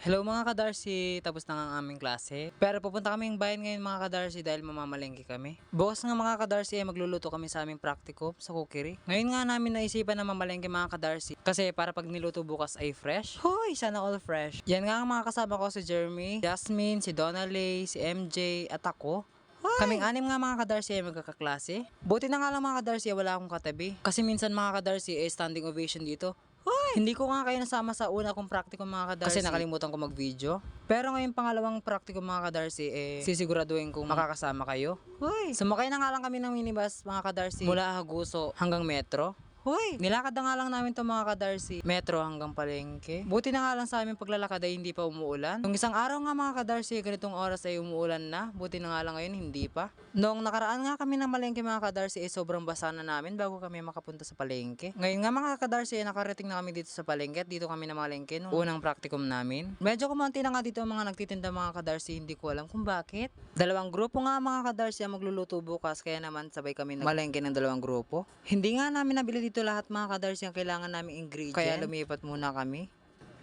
Hello mga ka-Darcy, tapos na nga ang aming klase. Pero pupunta kaming bayan ngayon mga ka-Darcy dahil mamamalengke kami. Bukas nga mga ka-Darcy ay magluluto kami sa aming practicum sa cookery. Ngayon nga namin naisipan na mamalengke mga ka-Darcy kasi para pag niluto bukas ay fresh. Hoy, sana all fresh. Yan nga ang mga kasama ko si Jeremy, Jasmine, si Donalay, si MJ at ako. Kaming anim nga mga ka-Darcy ay magkakaklase. Buti na nga lang mga ka-Darcy ay wala akong katabi. Kasi minsan mga ka-Darcy ay standing ovation dito. Hindi ko nga kayo nasama sa una kong practicum mga ka-Darcy kasi nakalimutan ko mag-video. Pero ngayon pangalawang practicum mga ka-Darcy sisiguraduhin kong makakasama kayo. Sumakay na nga lang kami ng minibus mga ka-Darcy mula Haguso hanggang Metro. Nilakad na nga lang namin to mga ka-Darcy, Metro hanggang Palengke. Buti na nga lang sa aming paglalakad ay hindi pa umuulan. Nung isang araw nga mga ka-Darcy, ganitong oras ay umuulan na. Buti na nga lang ngayon hindi pa. Noong nakaraan nga kami ng Malengke mga ka-Darcy sobrang basa na namin bago kami makapunta sa Palengke. Ngayon nga mga ka-Darcy nakarating na kami dito sa Palengke at dito kami na Malengke nung unang practicum namin. Medyo kumonti na nga dito ang mga nagtitinda mga ka-Darcy, hindi ko alam kung bakit. Dalawang grupo nga mga ka-Darcy ang magluluto bukas kaya naman sabay kami Malengke ng dalawang grupo. Hindi nga namin nabili dito lahat mga ka-Darcy ang kailangan naming ingredients kaya lumipat muna kami.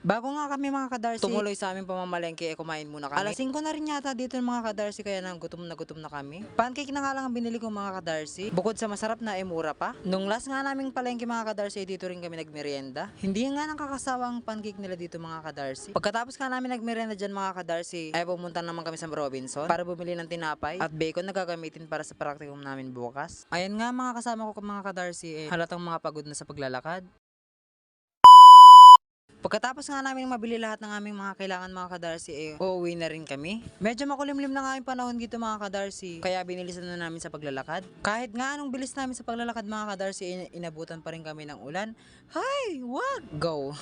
Bago nga kami mga ka-Darcy tumuloy sa aming pamamalengke kumain muna kami. Alas 5 na rin yata dito mga ka-Darcy kaya gutom na kami. Pancake na nga lang ang binili ko mga ka-Darcy. Bukod sa masarap na mura pa. Nung last nga naming palengke mga ka-Darcy dito rin kami nagmerienda. Hindi nga nakakasawa ang pancake nila dito mga ka-Darcy. Pagkatapos nga namin nagmerienda dyan mga ka-Darcy ay pumunta naman kami sa Robinson para bumili ng tinapay at bacon na gagamitin para sa practicum namin bukas. Ayan nga mga kasama ko mga ka-Darcy halatang mga pagod na sa paglalakad. Pagkatapos nga namin mabili lahat ng aming mga kailangan mga ka-Darcy uuwi na rin kami. Medyo makulimlim na nga yung panahon dito mga ka-Darcy kaya binilisan na namin sa paglalakad. Kahit nga anong bilis namin sa paglalakad mga ka-Darcy inabutan pa rin kami ng ulan. Hay! Wag! Go!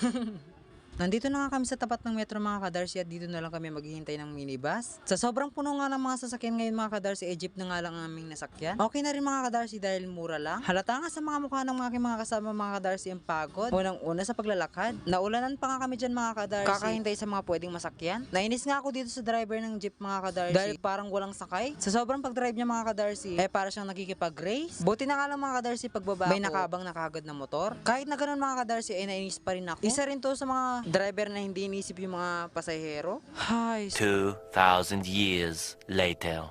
Nandito na nga kami sa tapat ng Metro mga ka-Darcy at dito na lang kami maghihintay ng minibus. Sa sobrang puno nga ng mga sasakyan ngayon mga ka-Darcy jeep na nga lang ang aming nasakyan. Okay na rin mga ka-Darcy dahil mura lang. Halata nga sa mga mukha ng mga kasama mga ka-Darcy ang pagod. Unang-una sa paglalakad. Naulanan pa nga kami dyan mga ka-Darcy. Kakahintay sa mga pwedeng masakyan. Nainis nga ako dito sa driver ng jeep mga ka-Darcy dahil parang walang sakay. Sa sobrang pag-drive niya mga ka-Darcy para siyang nakikipag-race. Buti na nga lang mga ka-Darcy pagbaba may nakabang nakagad na motor. Kahit na ganun mga ka-Darcy nainis pa rin ako. Isa rin to sa mga driver na hindi inisip yung mga pasahero. 2,000 years later.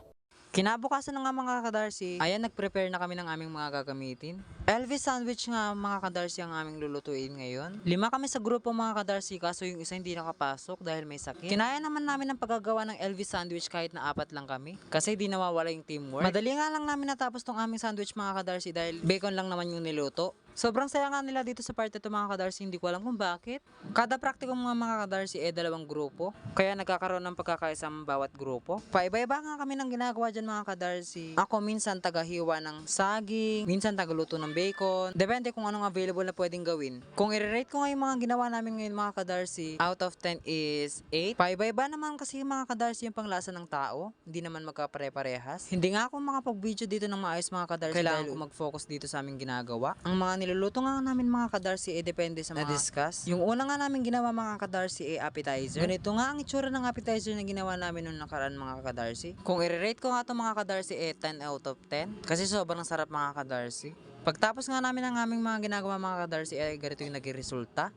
Kinabukasan na nga mga ka-Darcy, ayan nag-prepare na kami ng aming mga gagamitin. Elvis sandwich nga mga ka-Darcy ang aming lulutuin ngayon. 5 kami sa grupo mga ka-Darcy kaso yung isa hindi nakapasok dahil may sakit. Kinaya naman namin ang paggagawa ng Elvis sandwich kahit na 4 lang kami kasi di nawawala yung teamwork. Madali nga lang namin natapos tong aming sandwich mga ka-Darcy dahil bacon lang naman yung niluto. Sobrang saya nga nila dito sa part ito mga ka-Darcy, hindi ko alam kung bakit. Kada practicum mga ka-Darcy dalawang grupo, kaya nagkakaroon ng pagkakaisang bawat grupo. Paiba-iba nga kami ng ginagawa dyan mga ka-Darcy. Ako minsan tagahiwa ng saging, minsan tagaluto ng bacon, depende kung anong available na pwedeng gawin. Kung i-rate ko nga yung mga ginawa namin ngayon mga ka-Darcy, out of 10 is 8. Paiba-iba naman kasi mga ka-Darcy yung panglasa ng tao, hindi naman magkapare-parehas. Hindi nga ako makapag-video dito ng maayos mga ka-Darcy kailangan ko mag-focus dito sa aming ginagawa. Ang mga niluluto nga namin mga ka-Darcy depende sa mga na-discuss. Yung una nga namin ginawa mga ka-Darcy appetizer. Ganito nga ang itsura ng appetizer na ginawa namin nung nakaraan mga ka-Darcy. Kung i-rate ko nga ito mga ka-Darcy 10 out of 10 kasi sobrang sarap mga ka-Darcy. Pagtapos nga namin ang aming mga ginagawa mga ka-Darcy ganito yung naging resulta.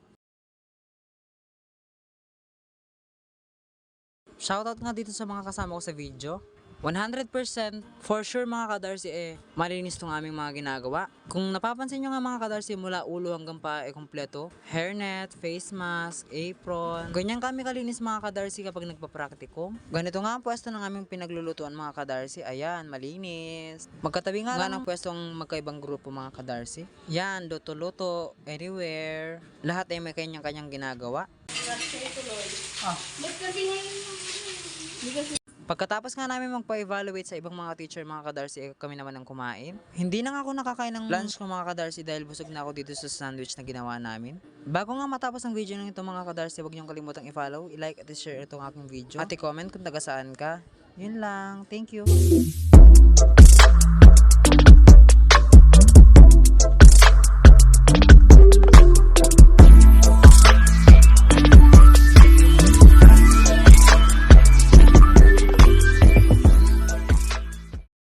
Shoutout nga dito sa mga kasama ko sa video. 100% for sure mga ka-Darcy malinis tong aming mga ginagawa. Kung napapansin nyo nga mga ka-Darcy mula ulo hanggang pa kompleto, hairnet, face mask, apron, ganyan kami kalinis mga ka-Darcy kapag nagpa-practicum. Ganito nga ang pwesto ng aming pinaglulutuan mga ka-Darcy. Ayan, malinis. Magkatabi nga ng pwesto ang magkaibang grupo mga ka-Darcy. Yan, luto-luto, anywhere. Lahat ay may kanyang-kanyang ginagawa. Pagkatapos nga namin magpa-evaluate sa ibang mga teacher mga ka-Darcy kami naman ang kumain. Hindi na nga ako nakakain ng lunch ko mga ka-Darcy dahil busog na ako dito sa sandwich na ginawa namin. Bago nga matapos ang video ng ito mga ka-Darcy, huwag niyong kalimutang i-follow, i-like at i-share itong aking video. At i-comment kung taga saan ka. Yun lang. Thank you.